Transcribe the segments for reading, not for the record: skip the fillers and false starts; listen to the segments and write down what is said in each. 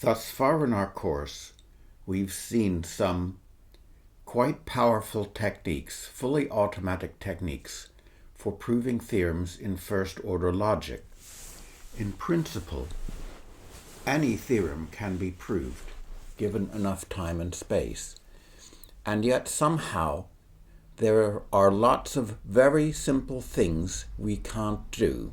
Thus far in our course, we've seen some quite powerful techniques, fully automatic techniques, for proving theorems in first-order logic. In principle, any theorem can be proved, given enough time and space. And yet somehow, there are lots of very simple things we can't do.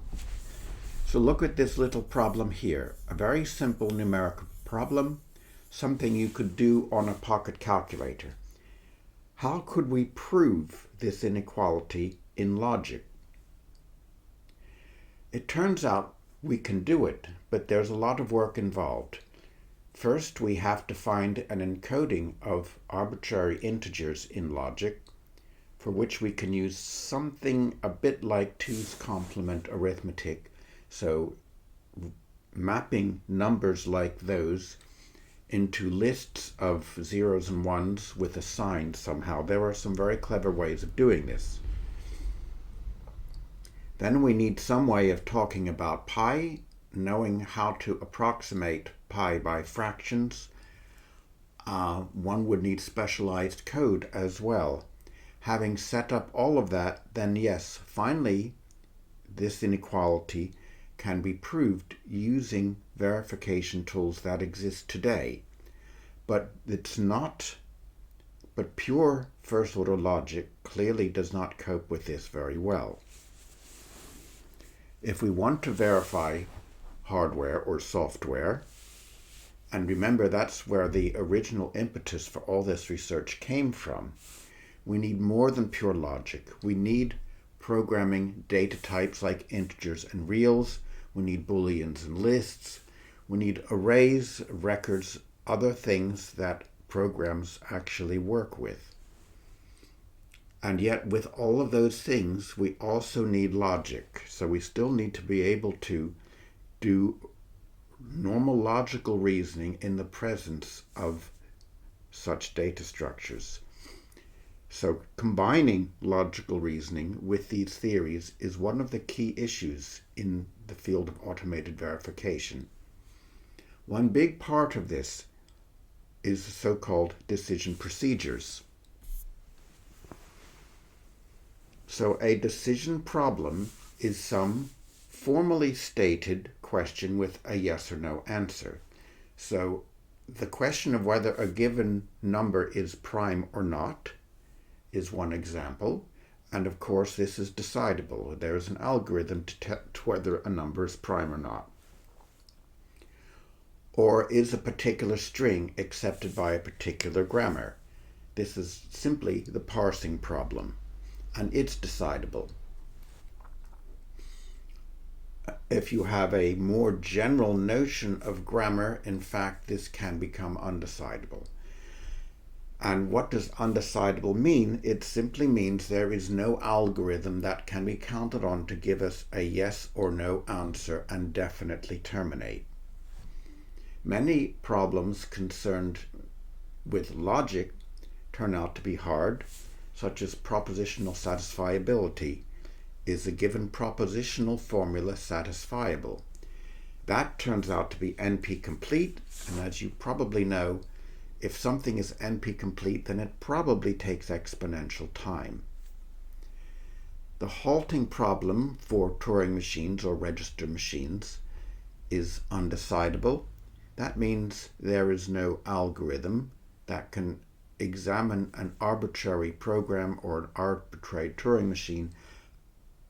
So look at this little problem here, a very simple numerical problem, something you could do on a pocket calculator. How could we prove this inequality in logic? It turns out we can do it, but there's a lot of work involved. First, we have to find an encoding of arbitrary integers in logic, for which we can use something a bit like 2's complement arithmetic. So mapping numbers like those into lists of zeros and ones with a sign somehow. There are some very clever ways of doing this. Then we need some way of talking about pi, knowing how to approximate pi by fractions. One would need specialized code as well. Having set up all of that, then yes, finally, this inequality can be proved using verification tools that exist today. But pure first-order logic clearly does not cope with this very well. If we want to verify hardware or software, and remember that's where the original impetus for all this research came from, we need more than pure logic. We need programming data types like integers and reals. We need booleans and lists. We need arrays, records, other things that programs actually work with. And yet with all of those things, we also need logic. So we still need to be able to do normal logical reasoning in the presence of such data structures. So combining logical reasoning with these theories is one of the key issues in the field of automated verification. One big part of this is the so-called decision procedures. So a decision problem is some formally stated question with a yes or no answer. So the question of whether a given number is prime or not is one example, and of course this is decidable. There is an algorithm to test whether a number is prime or not. Or is a particular string accepted by a particular grammar? This is simply the parsing problem, and it's decidable. If you have a more general notion of grammar, in fact, this can become undecidable. And what does undecidable mean? It simply means there is no algorithm that can be counted on to give us a yes or no answer and definitely terminate. Many problems concerned with logic turn out to be hard, such as propositional satisfiability. Is a given propositional formula satisfiable? That turns out to be NP-complete, and as you probably know, if something is NP-complete, then it probably takes exponential time. The halting problem for Turing machines or register machines is undecidable. That means there is no algorithm that can examine an arbitrary program or an arbitrary Turing machine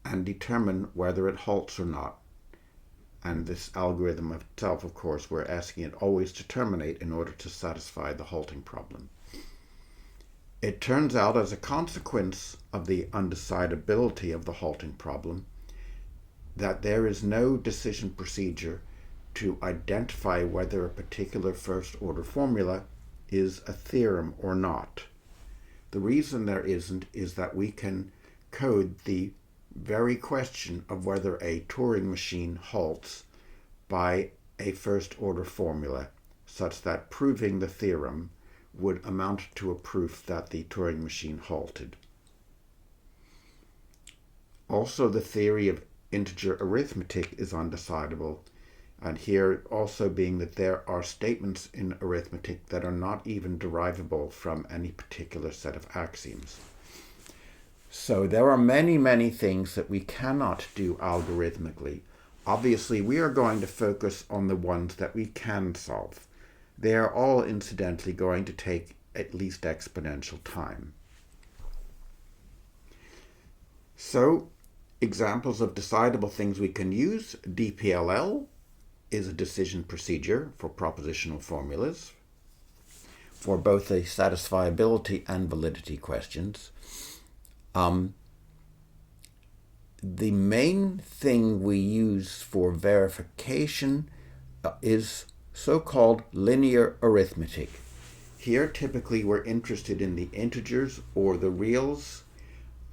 and determine whether it halts or not. And this algorithm itself, of course, we're asking it always to terminate in order to satisfy the halting problem. It turns out, as a consequence of the undecidability of the halting problem, that there is no decision procedure to identify whether a particular first-order formula is a theorem or not. The reason there isn't is that we can code the very question of whether a Turing machine halts by a first-order formula, such that proving the theorem would amount to a proof that the Turing machine halted. Also, the theory of integer arithmetic is undecidable. And here also being that there are statements in arithmetic that are not even derivable from any particular set of axioms. So there are many, many things that we cannot do algorithmically. Obviously, we are going to focus on the ones that we can solve. They are all incidentally going to take at least exponential time. So, examples of decidable things we can use. DPLL is a decision procedure for propositional formulas for both the satisfiability and validity questions. The main thing we use for verification is so-called linear arithmetic. Here, typically, we're interested in the integers or the reals,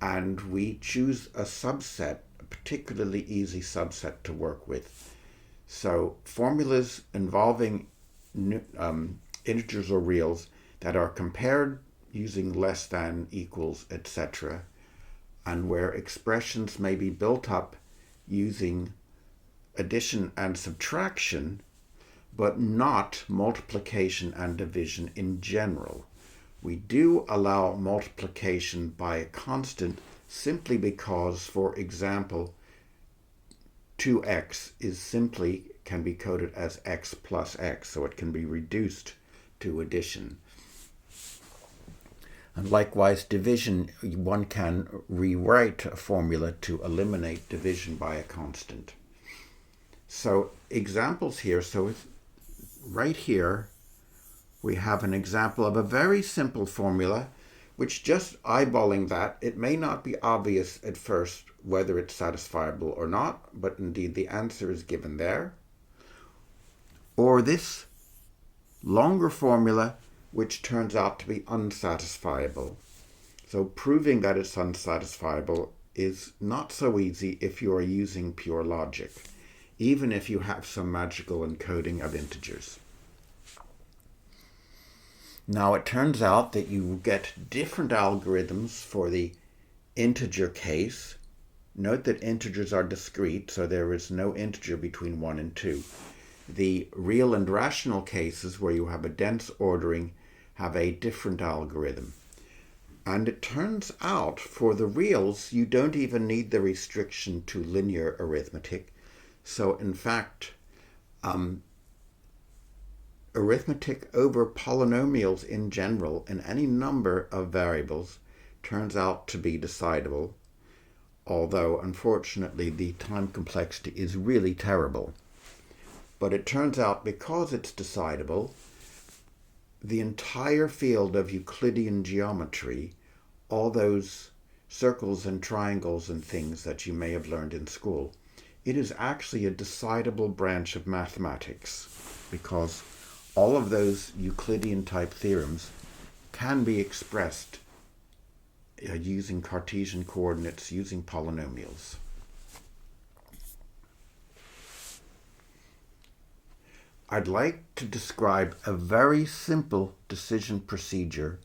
and we choose a subset, a particularly easy subset to work with. So, formulas involving integers or reals that are compared using less than, equals, etc., and where expressions may be built up using addition and subtraction, but not multiplication and division in general. We do allow multiplication by a constant simply because, for example, 2x can be coded as x plus x, so it can be reduced to addition. And likewise, division, one can rewrite a formula to eliminate division by a constant. So examples here, so right here we have an example of a very simple formula, which just eyeballing that, it may not be obvious at first whether it's satisfiable or not, but indeed the answer is given there. Or this longer formula, which turns out to be unsatisfiable. So proving that it's unsatisfiable is not so easy if you are using pure logic, even if you have some magical encoding of integers. Now it turns out that you get different algorithms for the integer case. Note that integers are discrete, so there is no integer between 1 and 2. The real and rational cases, where you have a dense ordering, have a different algorithm. And it turns out for the reals, you don't even need the restriction to linear arithmetic. So in fact, arithmetic over polynomials in general in any number of variables turns out to be decidable, although unfortunately the time complexity is really terrible. But it turns out because it's decidable, the entire field of Euclidean geometry, all those circles and triangles and things that you may have learned in school, it is actually a decidable branch of mathematics, because all of those Euclidean type theorems can be expressed using Cartesian coordinates, using polynomials. I'd like to describe a very simple decision procedure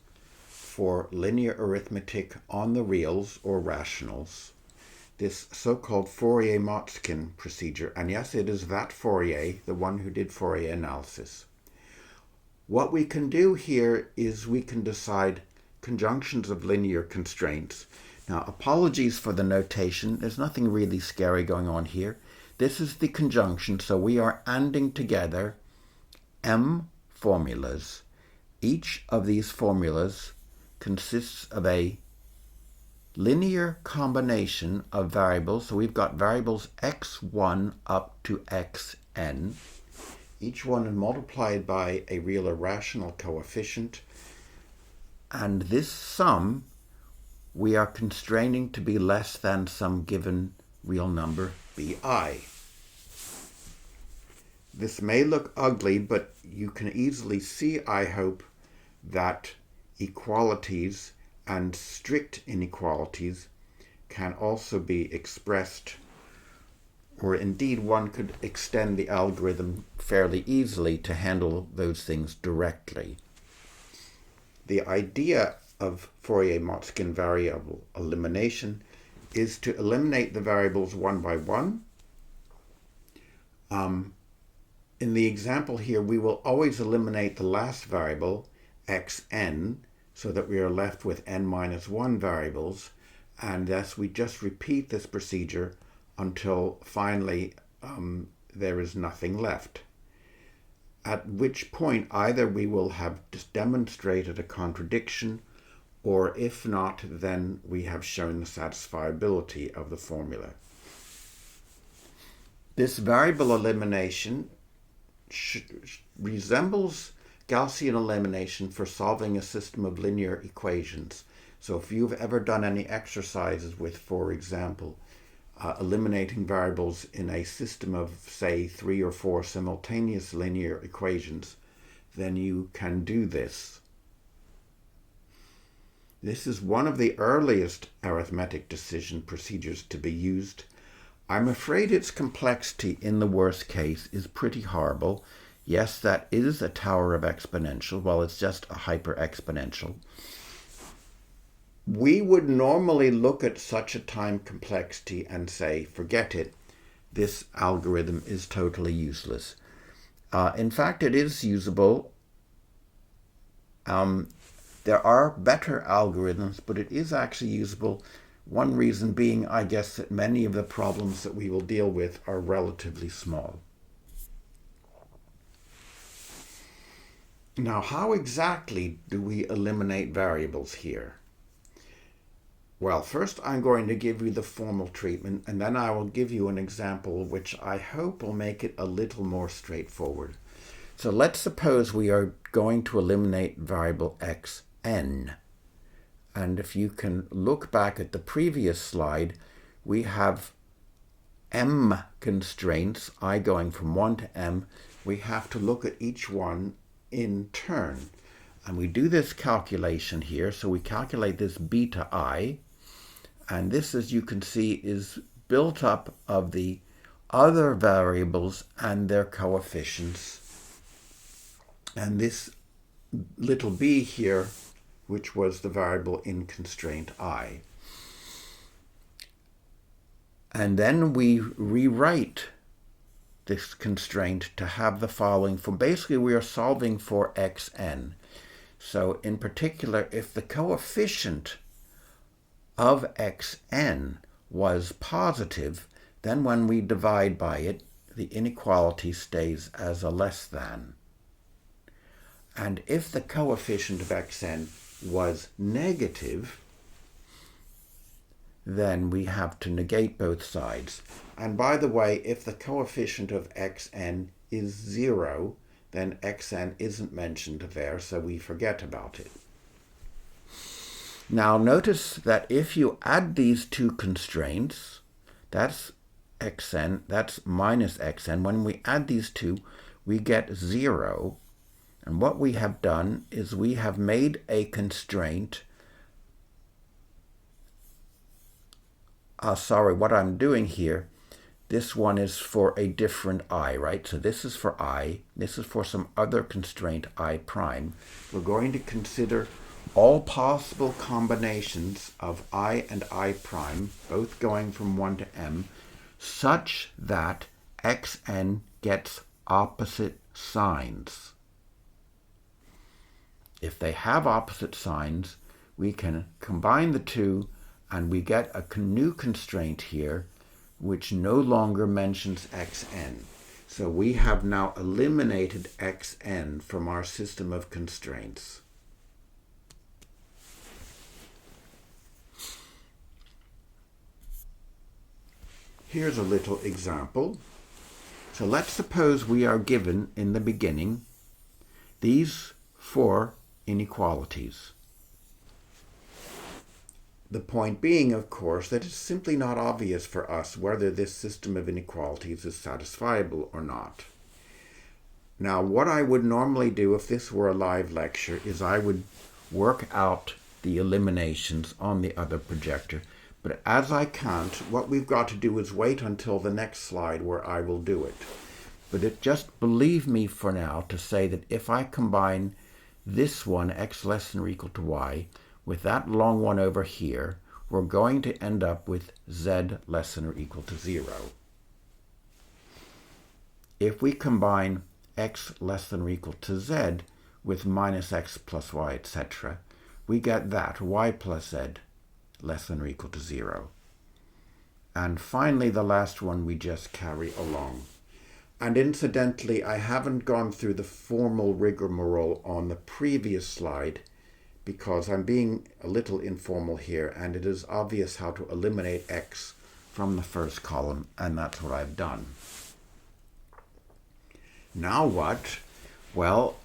for linear arithmetic on the reals or rationals, this so-called Fourier-Motzkin procedure. And yes, it is that Fourier, the one who did Fourier analysis. What we can do here is we can decide conjunctions of linear constraints. Now, apologies for the notation. There's nothing really scary going on here. This is the conjunction, so we are ANDing together m formulas. Each of these formulas consists of a linear combination of variables. So we've got variables x1 up to xn. Each one is multiplied by a real or rational coefficient. And this sum we are constraining to be less than some given real number bi. This may look ugly, but you can easily see, I hope, that equalities and strict inequalities can also be expressed, or indeed one could extend the algorithm fairly easily to handle those things directly. The idea of Fourier-Motzkin variable elimination is to eliminate the variables one by one, in the example here, we will always eliminate the last variable, xn, so that we are left with n minus 1 variables, and thus we just repeat this procedure until finally there is nothing left. At which point either we will have demonstrated a contradiction, or if not, then we have shown the satisfiability of the formula. This variable elimination resembles Gaussian elimination for solving a system of linear equations. So if you've ever done any exercises with, for example, eliminating variables in a system of, say, 3 or 4 simultaneous linear equations, then you can do this. This is one of the earliest arithmetic decision procedures to be used. I'm afraid its complexity in the worst case is pretty horrible. Yes, that is a tower of exponential. Well, it's just a hyper-exponential. We would normally look at such a time complexity and say, forget it, this algorithm is totally useless. In fact, it is usable. There are better algorithms, but it is actually usable. One reason being, I guess, that many of the problems that we will deal with are relatively small. Now, how exactly do we eliminate variables here? Well, first I'm going to give you the formal treatment, and then I will give you an example which I hope will make it a little more straightforward. So let's suppose we are going to eliminate variable xn. And if you can look back at the previous slide, we have m constraints, I going from 1 to m. We have to look at each one in turn. And we do this calculation here. So we calculate this beta I. And this, as you can see, is built up of the other variables and their coefficients. And this little b here, which was the variable in constraint I. And then we rewrite this constraint to have the following. For basically, we are solving for xn. So in particular, if the coefficient of xn was positive, then when we divide by it, the inequality stays as a less than. And if the coefficient of xn was negative, then we have to negate both sides. And by the way, if the coefficient of xn is 0, then xn isn't mentioned there, so we forget about it. Now notice that if you add these two constraints, that's xn, that's minus xn. When we add these two, we get 0. And what we have done is we have made a constraint. What I'm doing here, this one is for a different I, right? So this is for I. This is for some other constraint, I prime. We're going to consider all possible combinations of I and I prime, both going from 1 to m, such that xn gets opposite signs. If they have opposite signs, we can combine the two and we get a new constraint here which no longer mentions xn. So we have now eliminated xn from our system of constraints. Here's a little example. So let's suppose we are given in the beginning these 4 inequalities. The point being, of course, that it's simply not obvious for us whether this system of inequalities is satisfiable or not. Now, what I would normally do if this were a live lecture is I would work out the eliminations on the other projector. But as I can't, what we've got to do is wait until the next slide where I will do it. But just believe me for now to say that if I combine this one, x less than or equal to y, with that long one over here, we're going to end up with z less than or equal to 0. If we combine x less than or equal to z with minus x plus y, etc., we get that y plus z less than or equal to 0. And finally, the last one we just carry along. And incidentally, I haven't gone through the formal rigmarole on the previous slide because I'm being a little informal here, and it is obvious how to eliminate x from the first column, and that's what I've done. Now what? Well,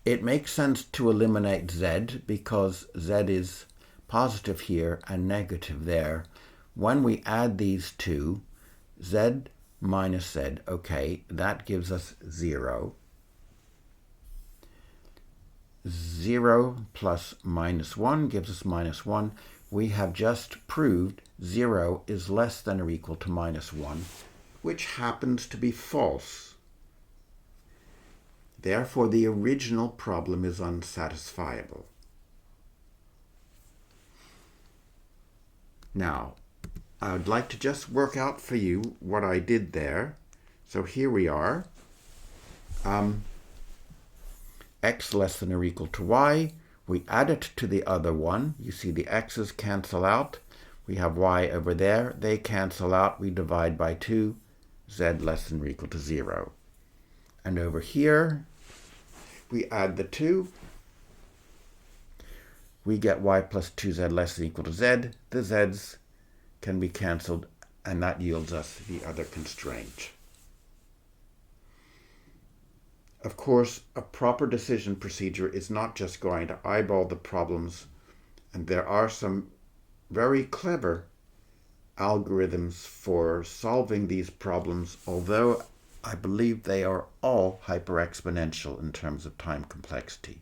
it makes sense to eliminate z because z is positive here and negative there. When we add these two, z minus z, okay, that gives us 0. 0 plus minus 1 gives us minus 1. We have just proved 0 is less than or equal to minus 1, which happens to be false. Therefore, the original problem is unsatisfiable. Now, I would like to just work out for you what I did there. So here we are. X less than or equal to y. We add it to the other one. You see the x's cancel out. We have y over there. They cancel out. We divide by 2. Z less than or equal to 0. And over here, we add the 2. We get y plus 2z less than or equal to z. The z's can be cancelled, and that yields us the other constraint. Of course, a proper decision procedure is not just going to eyeball the problems, and there are some very clever algorithms for solving these problems, although I believe they are all hyperexponential in terms of time complexity.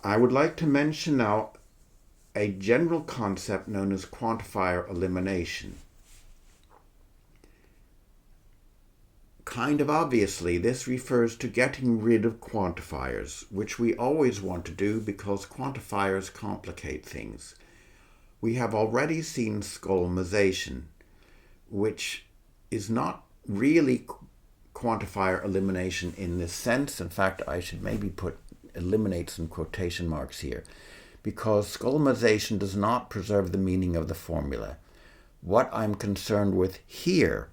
I would like to mention now a general concept known as quantifier elimination. Kind of obviously, this refers to getting rid of quantifiers, which we always want to do because quantifiers complicate things. We have already seen skolmization, which is not really quantifier elimination in this sense. In fact, I should maybe eliminate some quotation marks here, because skolmization does not preserve the meaning of the formula. What I'm concerned with here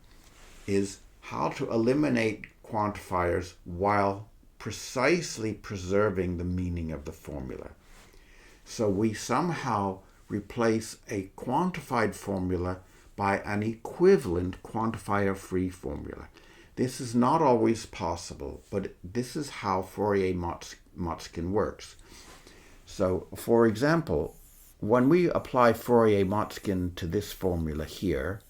is how to eliminate quantifiers while precisely preserving the meaning of the formula. So we somehow replace a quantified formula by an equivalent quantifier-free formula. This is not always possible, but this is how Fourier-Motzkin works. So, for example, when we apply Fourier-Motzkin to this formula here,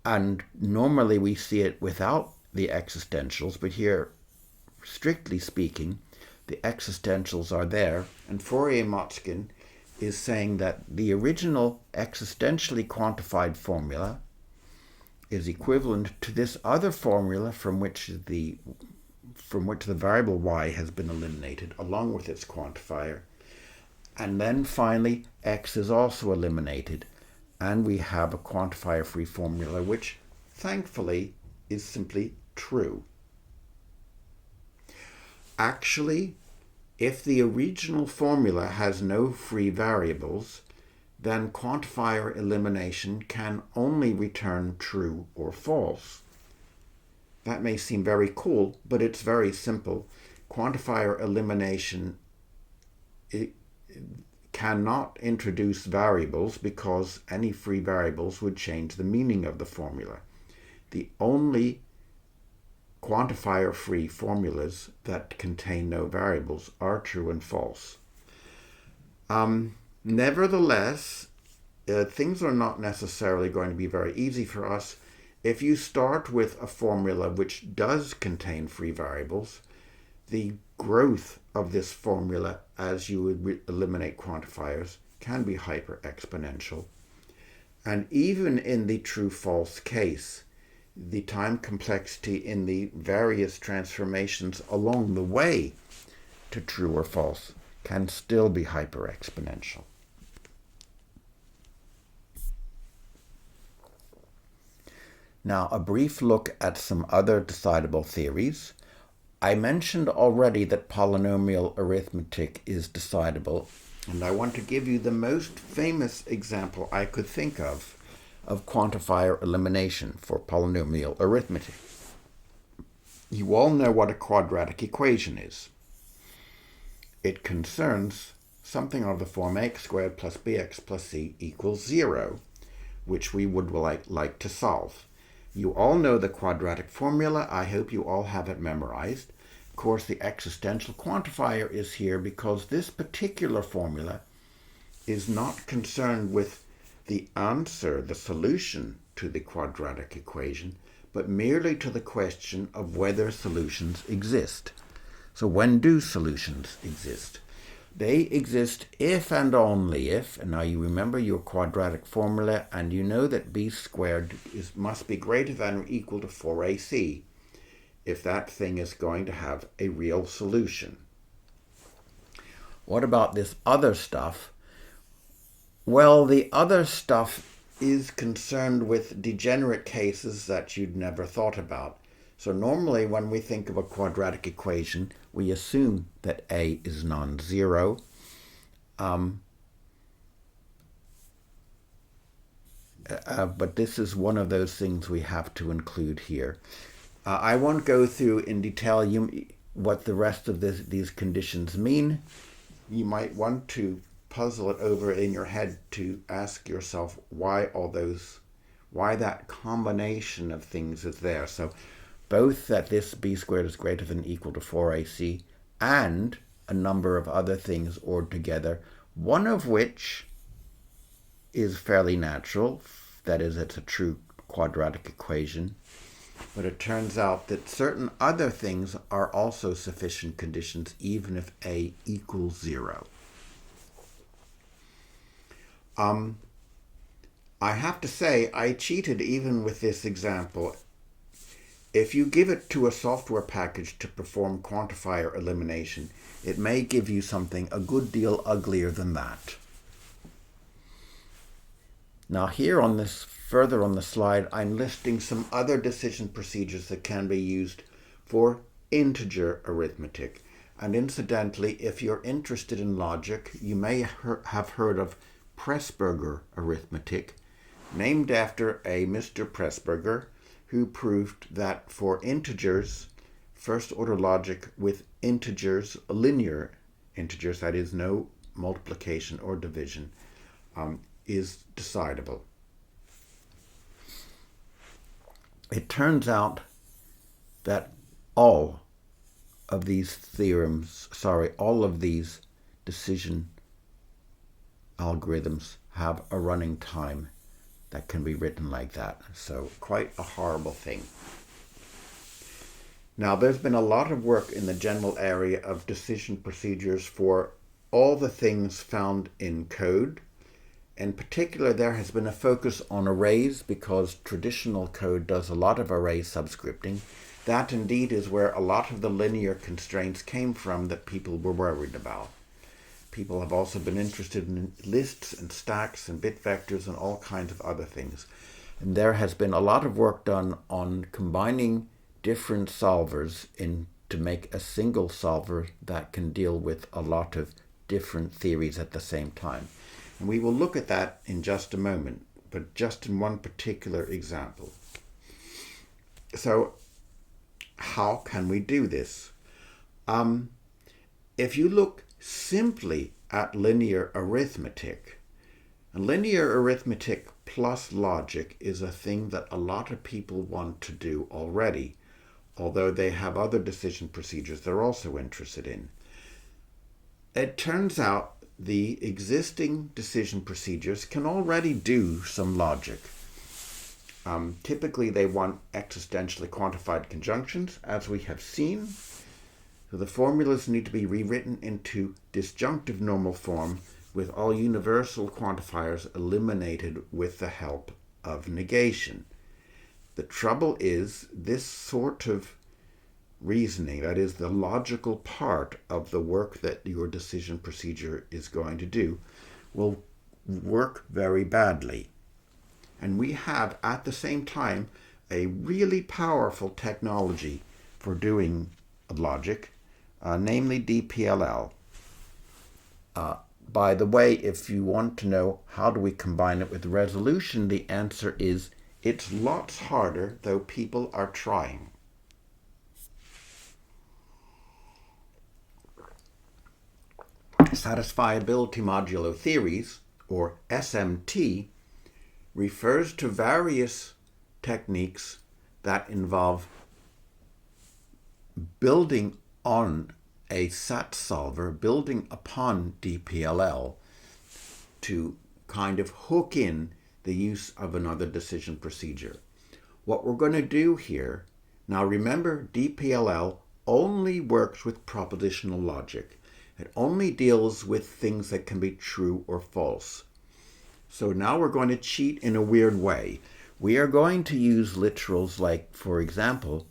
and normally we see it without the existentials, but here, strictly speaking, the existentials are there, and Fourier-Motzkin is saying that the original existentially quantified formula is equivalent to this other formula from which the variable y has been eliminated along with its quantifier. And then finally, x is also eliminated, and we have a quantifier-free formula, which thankfully is simply true. Actually, if the original formula has no free variables, then quantifier elimination can only return true or false. That may seem very cool, but it's very simple. Quantifier elimination cannot introduce variables because any free variables would change the meaning of the formula. The only quantifier-free formulas that contain no variables are true and false. Nevertheless, things are not necessarily going to be very easy for us. If you start with a formula which does contain free variables, the growth of this formula as you would eliminate quantifiers can be hyper-exponential. And even in the true-false case, the time complexity in the various transformations along the way to true or false can still be hyper-exponential. Now, a brief look at some other decidable theories. I mentioned already that polynomial arithmetic is decidable, and I want to give you the most famous example I could think of quantifier elimination for polynomial arithmetic. You all know what a quadratic equation is. It concerns something of the form x squared plus bx plus c equals 0, which we would like to solve. You all know the quadratic formula. I hope you all have it memorized. Of course, the existential quantifier is here because this particular formula is not concerned with the answer, the solution to the quadratic equation, but merely to the question of whether solutions exist. So when do solutions exist? They exist if and only if, and now you remember your quadratic formula, and you know that b squared must be greater than or equal to 4ac if that thing is going to have a real solution. What about this other stuff? Well, the other stuff is concerned with degenerate cases that you'd never thought about. So normally when we think of a quadratic equation, we assume that a is non-zero. But this is one of those things we have to include here. I won't go through in detail what the rest of these conditions mean. You might want to puzzle it over in your head to ask yourself why that combination of things is there. So both that this b squared is greater than or equal to 4ac and a number of other things ordered together, one of which is fairly natural, that is, it's a true quadratic equation, but it turns out that certain other things are also sufficient conditions even if a equals 0. I have to say, I cheated even with this example. If you give it to a software package to perform quantifier elimination, it may give you something a good deal uglier than that. Now here further on the slide, I'm listing some other decision procedures that can be used for integer arithmetic. And incidentally, if you're interested in logic, you may have heard of Pressburger arithmetic, named after a Mr. Pressburger, who proved that for integers, first-order logic with integers, linear integers, that is, no multiplication or division, is decidable. It turns out that all of these decision algorithms have a running time that can be written like that. So quite a horrible thing. Now, there's been a lot of work in the general area of decision procedures for all the things found in code. In particular, there has been a focus on arrays because traditional code does a lot of array subscripting. That indeed is where a lot of the linear constraints came from that people were worried about. People have also been interested in lists and stacks and bit vectors and all kinds of other things. And there has been a lot of work done on combining different solvers to make a single solver that can deal with a lot of different theories at the same time. And we will look at that in just a moment, but just in one particular example. So how can we do this? If you look simply at linear arithmetic, and linear arithmetic plus logic is a thing that a lot of people want to do already, although they have other decision procedures they're also interested in. It turns out the existing decision procedures can already do some logic. Typically they want existentially quantified conjunctions, as we have seen. So the formulas need to be rewritten into disjunctive normal form with all universal quantifiers eliminated with the help of negation. The trouble is this sort of reasoning, that is the logical part of the work that your decision procedure is going to do, will work very badly. And we have at the same time a really powerful technology for doing logic, namely DPLL. By the way, if you want to know how do we combine it with resolution, the answer is it's lots harder, though people are trying. Satisfiability modulo theories, or SMT, refers to various techniques that involve building on a SAT solver, building upon DPLL to kind of hook in the use of another decision procedure. What we're going to do here, now remember, DPLL only works with propositional logic. It only deals with things that can be true or false. So now we're going to cheat in a weird way. We are going to use literals like, for example,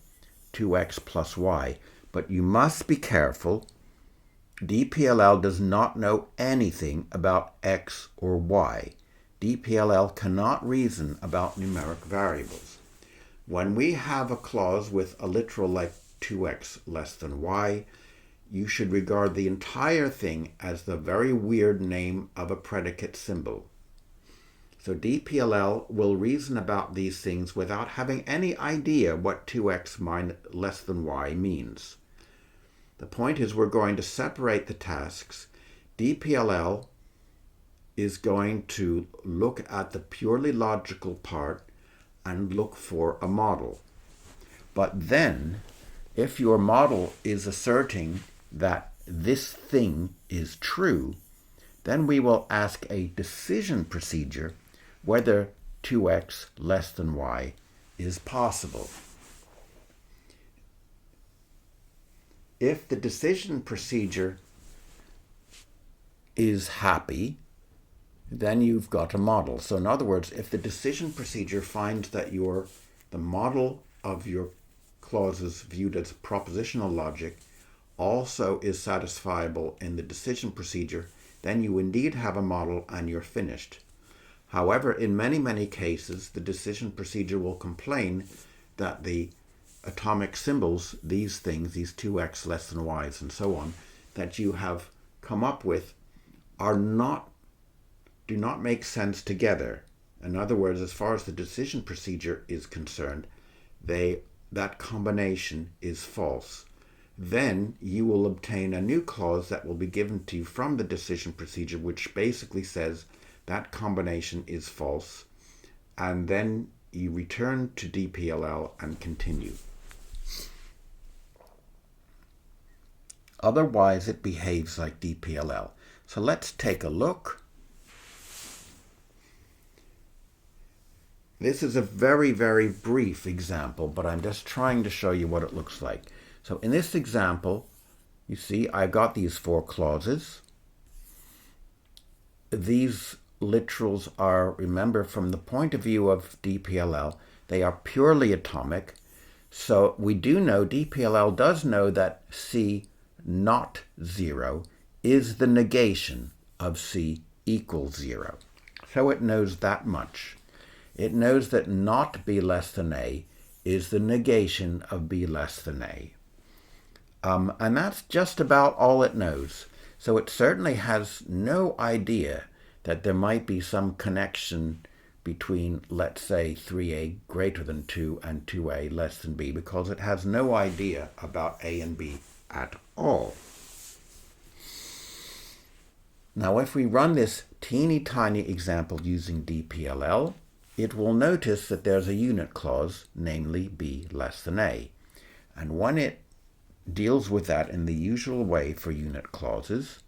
2x plus y. But you must be careful. DPLL does not know anything about x or y. DPLL cannot reason about numeric variables. When we have a clause with a literal like 2x less than y, you should regard the entire thing as the very weird name of a predicate symbol. So DPLL will reason about these things without having any idea what 2x less than y means. The point is we're going to separate the tasks. DPLL is going to look at the purely logical part and look for a model. But then, if your model is asserting that this thing is true, then we will ask a decision procedure whether 2x less than y is possible. If the decision procedure is happy, then you've got a model. So in other words, if the decision procedure finds that the model of your clauses viewed as propositional logic also is satisfiable in the decision procedure, then you indeed have a model and you're finished. However, in many, many cases, the decision procedure will complain that the atomic symbols, these things, these 2x less than y's and so on, that you have come up with do not make sense together. In other words, as far as the decision procedure is concerned, that combination is false. Then you will obtain a new clause that will be given to you from the decision procedure, which basically says that combination is false, and then you return to DPLL and continue. Otherwise, it behaves like DPLL. So let's take a look. This is a very, very brief example, but I'm just trying to show you what it looks like. So in this example, you see I've got these 4 clauses. These literals are, remember, from the point of view of DPLL, they are purely atomic. So we do know, DPLL does know that C not 0 is the negation of C equals 0. So it knows that much. It knows that not B less than A is the negation of B less than A. And that's just about all it knows. So it certainly has no idea that there might be some connection between, let's say, 3A greater than 2 and 2A less than B, because it has no idea about A and B at all. Now, if we run this teeny tiny example using DPLL, it will notice that there's a unit clause, namely B less than A. And when it deals with that in the usual way for unit clauses,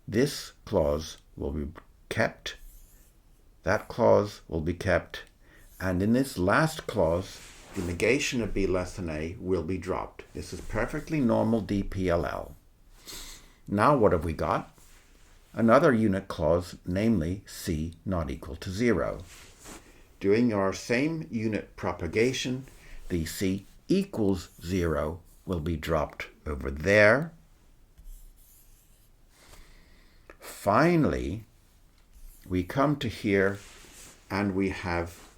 this clause will be kept, that clause will be kept, and in this last clause, the negation of B less than A will be dropped. This is perfectly normal DPLL. Now what have we got? Another unit clause, namely C not equal to 0. Doing our same unit propagation, the C equals 0 will be dropped over there. Finally, we come to here and we have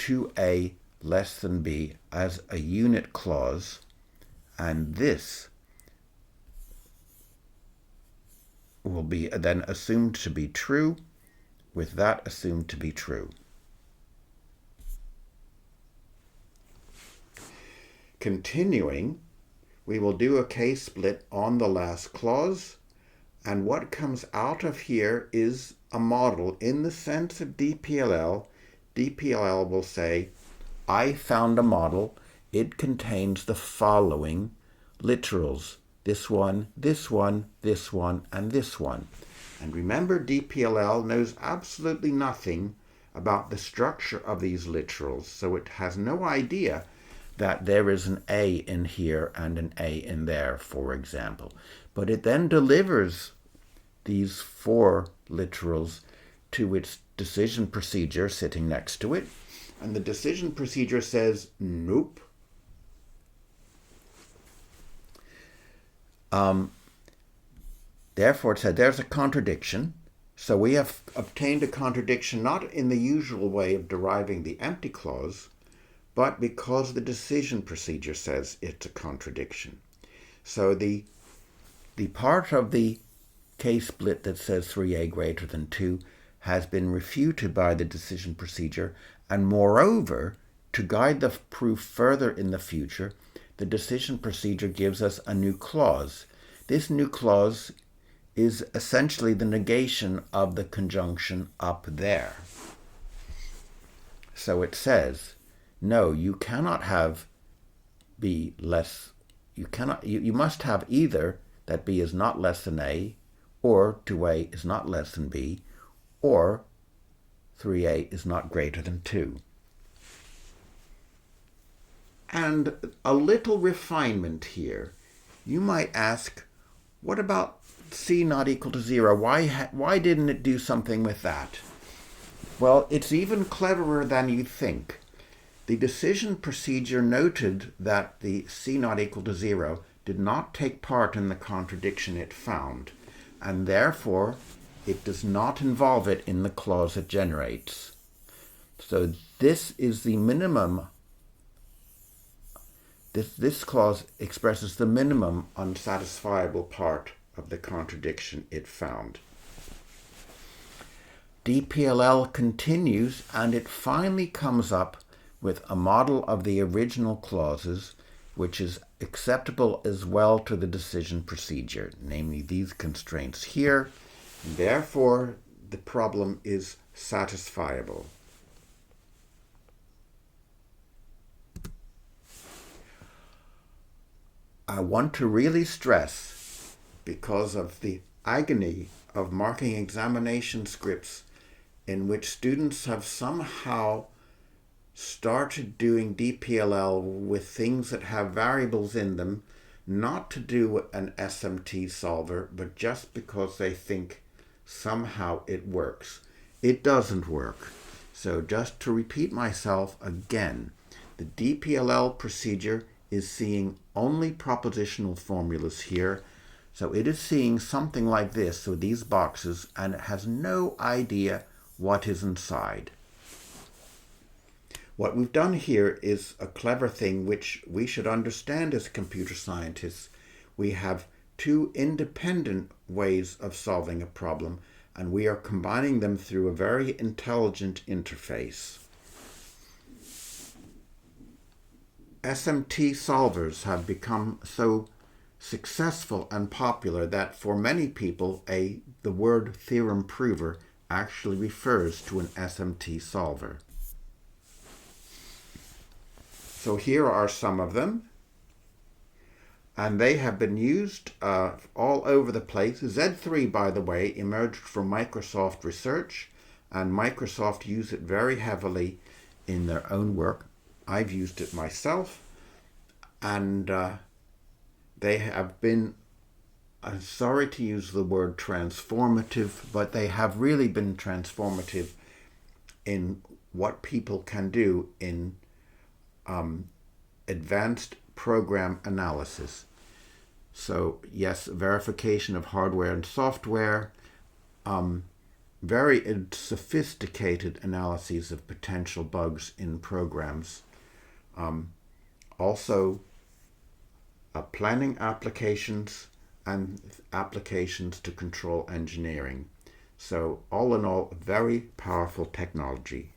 2a less than b as a unit clause, and this will be then assumed to be true, with that assumed to be true. Continuing, we will do a case split on the last clause, and what comes out of here is a model in the sense of DPLL. DPLL will say, I found a model. It contains the following literals. This one, this one, this one, and this one. And remember, DPLL knows absolutely nothing about the structure of these literals, so it has no idea that there is an A in here and an A in there, for example. But it then delivers these 4 literals to its decision procedure sitting next to it. And the decision procedure says, nope. Therefore, it said there's a contradiction. So we have obtained a contradiction not in the usual way of deriving the empty clause, but because the decision procedure says it's a contradiction. So the part of the case split that says 3a greater than 2 has been refuted by the decision procedure, and moreover, to guide the proof further in the future, the decision procedure gives us a new clause. This new clause is essentially the negation of the conjunction up there. So it says, no, you cannot have b less, you must have either that b is not less than a, or 2a is not less than b, or 3a is not greater than 2. And a little refinement here. You might ask, what about c not equal to 0? Why didn't it do something with that? Well, it's even cleverer than you think. The decision procedure noted that the c not equal to 0 did not take part in the contradiction it found, and therefore it does not involve it in the clause it generates. So this is the minimum. This clause expresses the minimum unsatisfiable part of the contradiction it found. DPLL continues, and it finally comes up with a model of the original clauses which is acceptable as well to the decision procedure, namely these constraints here. Therefore, the problem is satisfiable. I want to really stress, because of the agony of marking examination scripts in which students have somehow started doing DPLL with things that have variables in them, not to do an SMT solver, but just because they think somehow it works. It doesn't work. So just to repeat myself again, the DPLL procedure is seeing only propositional formulas here. So it is seeing something like this, so these boxes, and it has no idea what is inside. What we've done here is a clever thing which we should understand as computer scientists. We have 2 independent ways of solving a problem, and we are combining them through a very intelligent interface. SMT solvers have become so successful and popular that for many people the word theorem prover actually refers to an SMT solver. So here are some of them, and they have been used all over the place. Z3, by the way, emerged from Microsoft Research, and Microsoft use it very heavily in their own work. I've used it myself, and they have been, I'm sorry to use the word transformative, but they have really been transformative in what people can do in advanced program analysis. So yes, verification of hardware and software, very sophisticated analyses of potential bugs in programs. Also, planning applications and applications to control engineering. So all in all, very powerful technology.